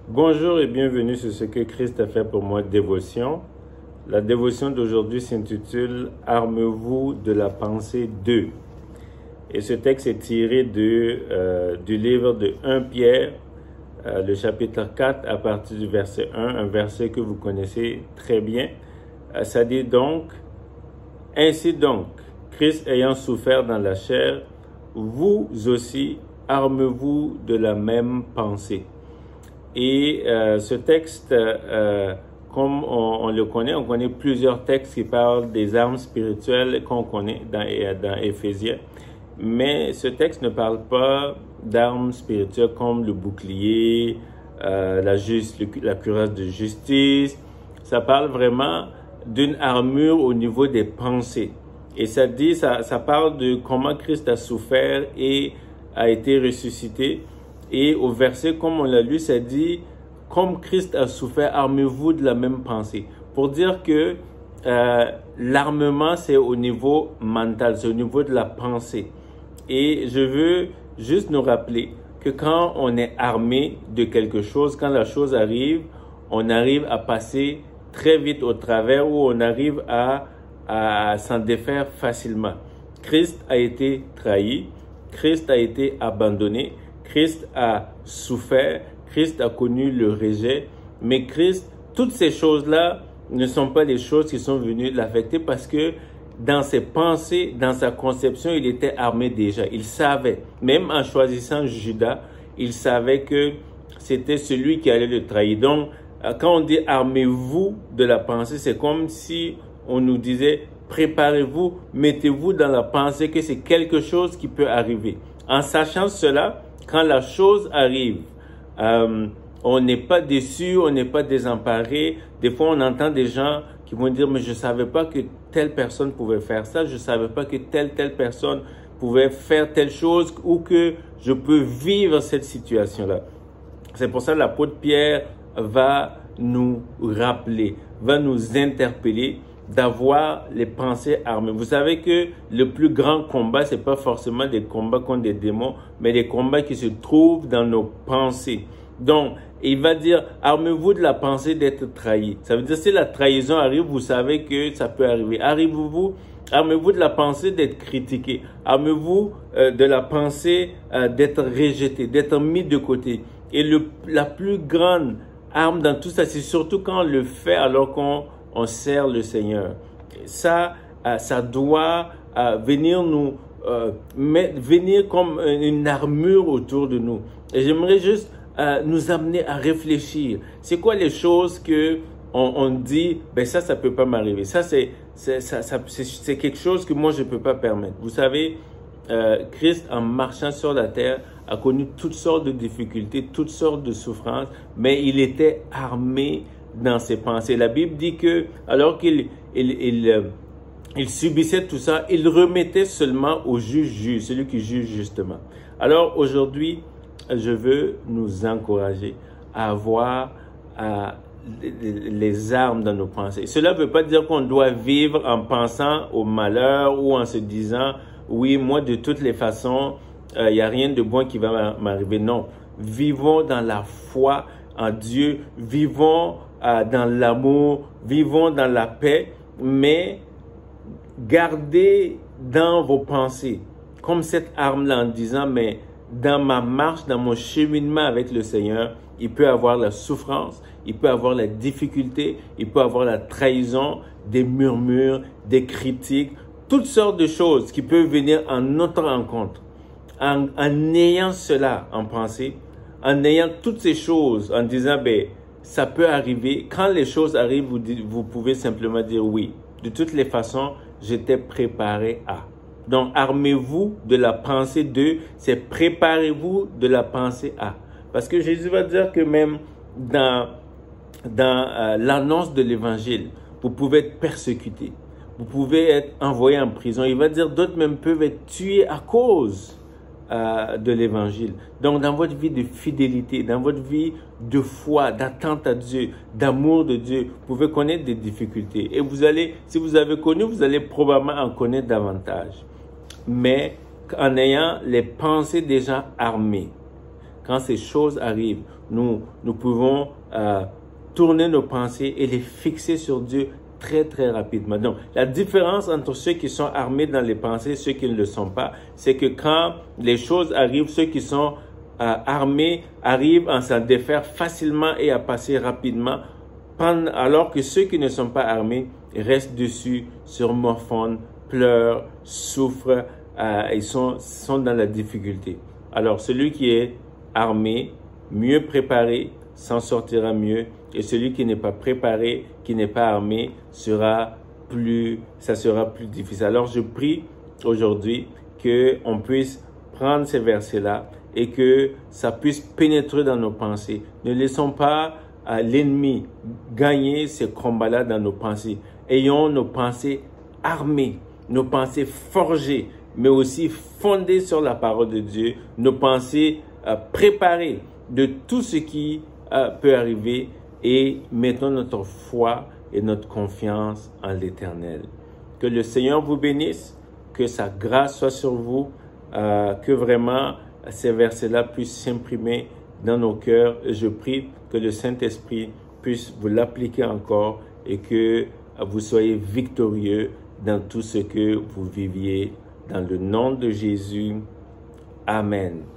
Bonjour et bienvenue sur ce que Christ a fait pour moi, dévotion. La dévotion d'aujourd'hui s'intitule « Armez-vous de la pensée 2 ». Et ce texte est tiré du livre de 1 Pierre, le chapitre 4, à partir du verset 1, un verset que vous connaissez très bien. Ça dit donc, « Ainsi donc, Christ ayant souffert dans la chair, vous aussi, armez-vous de la même pensée. » Et ce texte, comme on le connaît, on connaît plusieurs textes qui parlent des armes spirituelles qu'on connaît dans Éphésiens. Mais ce texte ne parle pas d'armes spirituelles comme le bouclier, la cuirasse de justice. Ça parle vraiment d'une armure au niveau des pensées. Et ça parle de comment Christ a souffert et a été ressuscité. Et au verset, comme on l'a lu, ça dit, comme Christ a souffert, armez-vous de la même pensée. Pour dire que l'armement, c'est au niveau mental, c'est au niveau de la pensée. Et je veux juste nous rappeler que quand on est armé de quelque chose, quand la chose arrive, on arrive à passer très vite au travers ou on arrive à s'en défaire facilement. Christ a été trahi, Christ a été abandonné, Christ a souffert, Christ a connu le rejet, mais Christ, toutes ces choses-là ne sont pas les choses qui sont venues l'affecter parce que dans ses pensées, dans sa conception, il était armé déjà. Il savait, même en choisissant Judas, il savait que c'était celui qui allait le trahir. Donc, quand on dit armez-vous de la pensée, c'est comme si on nous disait préparez-vous, mettez-vous dans la pensée que c'est quelque chose qui peut arriver. En sachant cela, quand la chose arrive, on n'est pas déçu, on n'est pas désemparé. Des fois, on entend des gens qui vont dire, mais je ne savais pas que telle personne pouvait faire ça, je ne savais pas que telle personne pouvait faire telle chose ou que je peux vivre cette situation-là. C'est pour ça que l'apôtre Pierre va nous rappeler, va nous interpeller d'avoir les pensées armées. Vous savez que le plus grand combat, c'est pas forcément des combats contre des démons, mais des combats qui se trouvent dans nos pensées. Donc, il va dire, armez-vous de la pensée d'être trahi. Ça veut dire, si la trahison arrive, vous savez que ça peut arriver. Armez-vous de la pensée d'être critiqué. Armez-vous de la pensée d'être rejeté, d'être mis de côté. Et la plus grande arme dans tout ça, c'est surtout quand on le fait alors qu'on sert le Seigneur. Ça doit venir venir comme une armure autour de nous. Et j'aimerais juste nous amener à réfléchir. C'est quoi les choses que on dit, ben ça peut pas m'arriver. Ça, c'est quelque chose que moi, je peux pas permettre. Vous savez, Christ, en marchant sur la terre, a connu toutes sortes de difficultés, toutes sortes de souffrances, mais il était armé dans ses pensées. La Bible dit que alors qu'il subissait tout ça, il remettait seulement au juge, celui qui juge justement. Alors aujourd'hui, je veux nous encourager à avoir les armes dans nos pensées. Cela ne veut pas dire qu'on doit vivre en pensant au malheur ou en se disant « oui, moi de toutes les façons, il n'y a rien de bon qui va m'arriver ». Non, vivons dans la foi en Dieu, vivons dans l'amour, vivons dans la paix, mais gardez dans vos pensées comme cette arme-là en disant, mais dans ma marche, dans mon cheminement avec le Seigneur, il peut y avoir la souffrance, il peut y avoir la difficulté, il peut y avoir la trahison, des murmures, des critiques, toutes sortes de choses qui peuvent venir en notre rencontre. En ayant cela en pensée, en ayant toutes ces choses, en disant, ben, ça peut arriver. Quand les choses arrivent, vous pouvez simplement dire oui. De toutes les façons, j'étais préparé à. Donc, armez-vous de la pensée de, c'est préparez-vous de la pensée à. Parce que Jésus va dire que même dans l'annonce de l'évangile, vous pouvez être persécuté. Vous pouvez être envoyé en prison. Il va dire d'autres même peuvent être tués à cause de l'évangile. Donc, dans votre vie de fidélité, dans votre vie de foi, d'attente à Dieu, d'amour de Dieu, vous pouvez connaître des difficultés. Et si vous avez connu, vous allez probablement en connaître davantage. Mais en ayant les pensées déjà armées, quand ces choses arrivent, nous pouvons tourner nos pensées et les fixer sur Dieu très rapidement. Donc, la différence entre ceux qui sont armés dans les pensées et ceux qui ne le sont pas, c'est que quand les choses arrivent, ceux qui sont armés arrivent à s'en défaire facilement et à passer rapidement, alors que ceux qui ne sont pas armés restent dessus, surmorfondent, pleurent, souffrent, ils sont dans la difficulté. Alors, celui qui est armé, mieux préparé, s'en sortira mieux. Et celui qui n'est pas préparé, qui n'est pas armé, ça sera plus difficile. Alors, je prie aujourd'hui qu'on puisse prendre ces versets-là et que ça puisse pénétrer dans nos pensées. Ne laissons pas l'ennemi gagner ces combats-là dans nos pensées. Ayons nos pensées armées, nos pensées forgées, mais aussi fondées sur la parole de Dieu, nos pensées préparées de tout ce qui peut arriver, et mettons notre foi et notre confiance en l'Éternel. Que le Seigneur vous bénisse, que sa grâce soit sur vous, que vraiment ces versets-là puissent s'imprimer dans nos cœurs. Je prie que le Saint-Esprit puisse vous l'appliquer encore et que vous soyez victorieux dans tout ce que vous viviez. Dans le nom de Jésus. Amen.